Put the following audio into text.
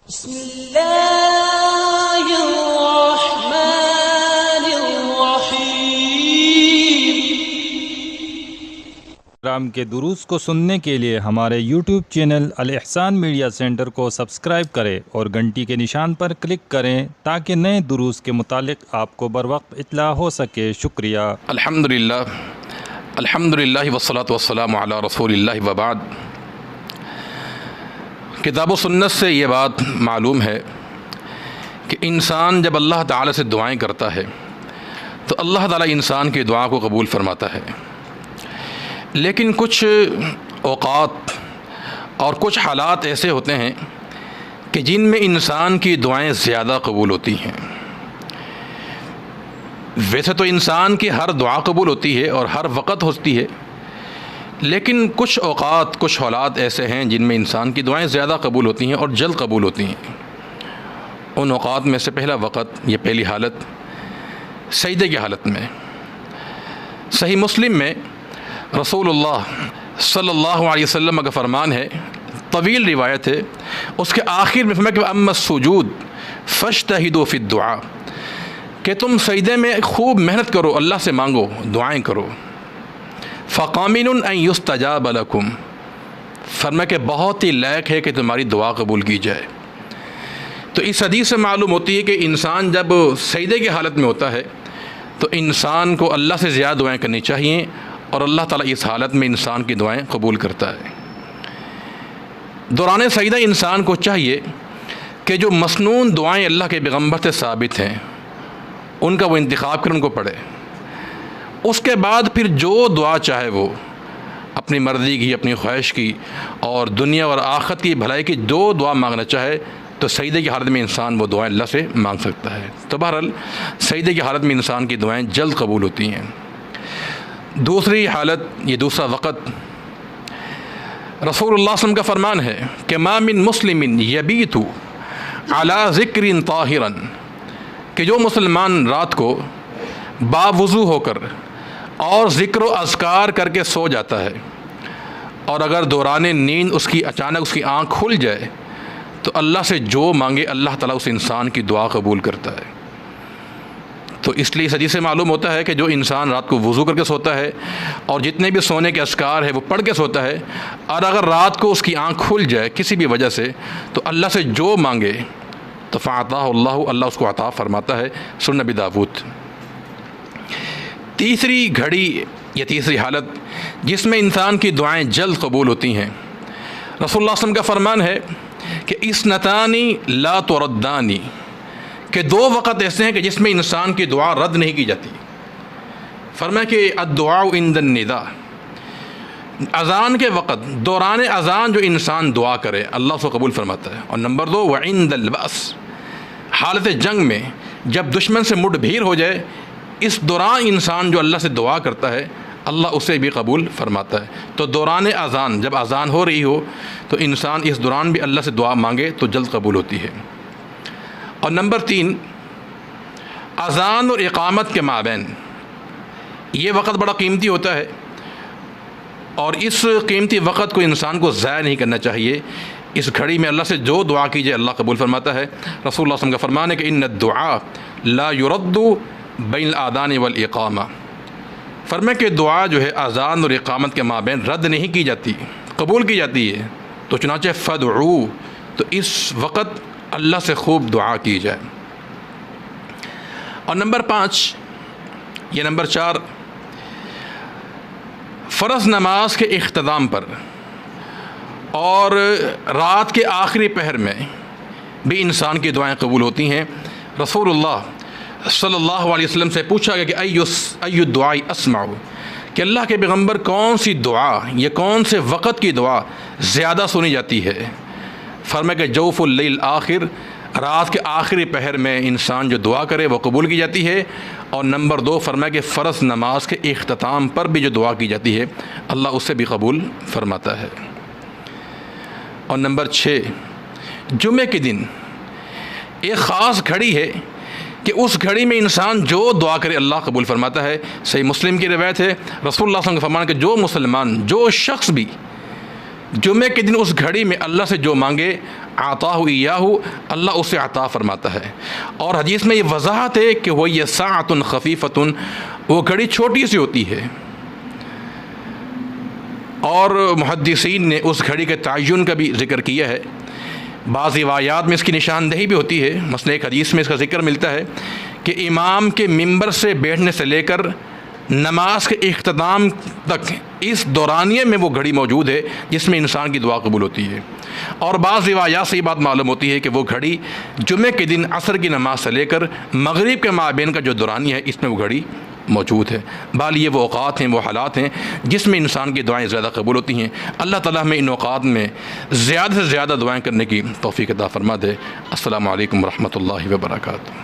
بسم اللہ الرحمن الرحیم۔ رام کے دروس کو سننے کے لیے ہمارے یوٹیوب چینل الاحسان میڈیا سینٹر کو سبسکرائب کریں اور گھنٹی کے نشان پر کلک کریں تاکہ نئے دروس کے متعلق آپ کو بروقت اطلاع ہو سکے۔ شکریہ۔ الحمدللہ والصلاة والسلام علی رسول اللہ وبعد۔ کتاب و سنت سے یہ بات معلوم ہے کہ انسان جب اللہ تعالی سے دعائیں کرتا ہے تو اللہ تعالی انسان کی دعا کو قبول فرماتا ہے، لیکن کچھ اوقات اور کچھ حالات ایسے ہوتے ہیں کہ جن میں انسان کی دعائیں زیادہ قبول ہوتی ہیں۔ ویسے تو انسان کی ہر دعا قبول ہوتی ہے اور ہر وقت ہوتی ہے، لیکن کچھ اوقات کچھ حالات ایسے ہیں جن میں انسان کی دعائیں زیادہ قبول ہوتی ہیں اور جلد قبول ہوتی ہیں۔ ان اوقات میں سے پہلا وقت، یہ پہلی حالت سجدے کی حالت میں۔ صحیح مسلم میں رسول اللہ صلی اللہ علیہ وسلم کا فرمان ہے، طویل روایت ہے، اس کے آخر میں فرمایا کہ اما السجود فاجتہدوا فی الدعاء، کہ تم سجدے میں خوب محنت کرو، اللہ سے مانگو، دعائیں کرو۔ فقامن ان یستجاب لکم، فرمایا کہ بہت ہی لائق ہے کہ تمہاری دعا قبول کی جائے۔ تو اس حدیث سے معلوم ہوتی ہے کہ انسان جب سجدے کی حالت میں ہوتا ہے تو انسان کو اللہ سے زیادہ دعائیں کرنی چاہیے، اور اللہ تعالیٰ اس حالت میں انسان کی دعائیں قبول کرتا ہے۔ دوران سجدہ انسان کو چاہیے کہ جو مسنون دعائیں اللہ کے پیغمبر سے ثابت ہیں ان کا وہ انتخاب کر ان کو پڑھے۔ اس کے بعد پھر جو دعا چاہے وہ اپنی مرضی کی، اپنی خواہش کی اور دنیا اور آخرت کی بھلائی کی جو دعا مانگنا چاہے تو سجدے کی حالت میں انسان وہ دعائیں اللہ سے مانگ سکتا ہے۔ تو بہرحال سجدے کی حالت میں انسان کی دعائیں جلد قبول ہوتی ہیں۔ دوسری حالت، یہ دوسرا وقت، رسول اللہ صلی اللہ علیہ وسلم کا فرمان ہے کہ ما من مسلم یبیت علی ذکر طاہرا، کہ جو مسلمان رات کو باوضو ہو کر اور ذکر و اذکار کر کے سو جاتا ہے، اور اگر دوران نیند اچانک اس کی آنکھ کھل جائے تو اللہ سے جو مانگے اللہ تعالیٰ اس انسان کی دعا قبول کرتا ہے۔ تو اس لیے اس حدیث سے معلوم ہوتا ہے کہ جو انسان رات کو وضو کر کے سوتا ہے اور جتنے بھی سونے کے اذکار ہے وہ پڑھ کے سوتا ہے، اور اگر رات کو اس کی آنکھ کھل جائے کسی بھی وجہ سے تو اللہ سے جو مانگے تو فَعَطَاهُ اللَّهُ، اللہ اس کو عطا فرماتا ہے۔ سنن نبی داؤد۔ تیسری گھڑی یا تیسری حالت جس میں انسان کی دعائیں جلد قبول ہوتی ہیں، رسول اللہ صلی اللہ علیہ وسلم کا فرمان ہے کہ اثنتانی لا تردانی، کہ دو وقت ایسے ہیں کہ جس میں انسان کی دعا رد نہیں کی جاتی۔ فرمایا کہ الدعاء عند النداء، اذان کے وقت دوران اذان جو انسان دعا کرے اللہ اس کو قبول فرماتا ہے۔ اور نمبر 2 وعند البأس، حالت جنگ میں جب دشمن سے مڈ بھیر ہو جائے اس دوران انسان جو اللہ سے دعا کرتا ہے اللہ اسے بھی قبول فرماتا ہے۔ تو دوران اذان، جب اذان ہو رہی ہو تو انسان اس دوران بھی اللہ سے دعا مانگے تو جلد قبول ہوتی ہے۔ اور نمبر 3 اذان اور اقامت کے مابین، یہ وقت بڑا قیمتی ہوتا ہے اور اس قیمتی وقت کو انسان کو ضائع نہیں کرنا چاہیے۔ اس گھڑی میں اللہ سے جو دعا کیجیے اللہ قبول فرماتا ہے۔ رسول اللہ صلی اللہ علیہ وسلم کا فرمان ہے کہ ان الدعاء لا يرد بین الاذان والاقامہ، فرمایا کہ دعا جو ہے اذان اور اقامت کے مابین رد نہیں کی جاتی، قبول کی جاتی ہے۔ تو چنانچہ فدعو، تو اس وقت اللہ سے خوب دعا کی جائے۔ اور نمبر 5 یا نمبر 4، فرض نماز کے اختتام پر اور رات کے آخری پہر میں بھی انسان کی دعائیں قبول ہوتی ہیں۔ رسول اللہ صلی اللہ علیہ وسلم سے پوچھا گیا کہ ای الدعاء اسمع، کہ اللہ کے پیغمبر کون سی دعا یا کون سے وقت کی دعا زیادہ سنی جاتی ہے؟ فرمایا کہ جوف اللیل آخر، رات کے آخری پہر میں انسان جو دعا کرے وہ قبول کی جاتی ہے۔ اور نمبر 2 فرمایا کہ فرض نماز کے اختتام پر بھی جو دعا کی جاتی ہے اللہ اس سے بھی قبول فرماتا ہے۔ اور نمبر 6 جمعے کے دن ایک خاص گھڑی ہے کہ اس گھڑی میں انسان جو دعا کرے اللہ قبول فرماتا ہے۔ صحیح مسلم کی روایت ہے، رسول اللہ صلی اللہ علیہ وسلم کا فرمان کہ جو مسلمان، جو شخص بھی جمعے کے دن اس گھڑی میں اللہ سے جو مانگے عطاہ ایاہ، اللہ اسے عطا فرماتا ہے۔ اور حدیث میں یہ وضاحت ہے کہ وہ یہ ساعۃ خفیفۃ، وہ گھڑی چھوٹی سی ہوتی ہے، اور محدثین نے اس گھڑی کے تعین کا بھی ذکر کیا ہے۔ بعض روایات میں اس کی نشاندہی بھی ہوتی ہے، مثلا ایک حدیث میں اس کا ذکر ملتا ہے کہ امام کے ممبر سے بیٹھنے سے لے کر نماز کے اختتام تک اس دورانیے میں وہ گھڑی موجود ہے جس میں انسان کی دعا قبول ہوتی ہے۔ اور بعض روایات سے یہ بات معلوم ہوتی ہے کہ وہ گھڑی جمعے کے دن عصر کی نماز سے لے کر مغرب کے مابین کا جو دورانیہ ہے اس میں وہ گھڑی موجود ہے۔ بال یہ وہ اوقات ہیں، وہ حالات ہیں جس میں انسان کی دعائیں زیادہ قبول ہوتی ہیں۔ اللہ تعالیٰ ہمیں ان اوقات میں زیادہ سے زیادہ دعائیں کرنے کی توفیق عطا فرما دے۔ السلام علیکم ورحمۃ اللہ وبرکاتہ۔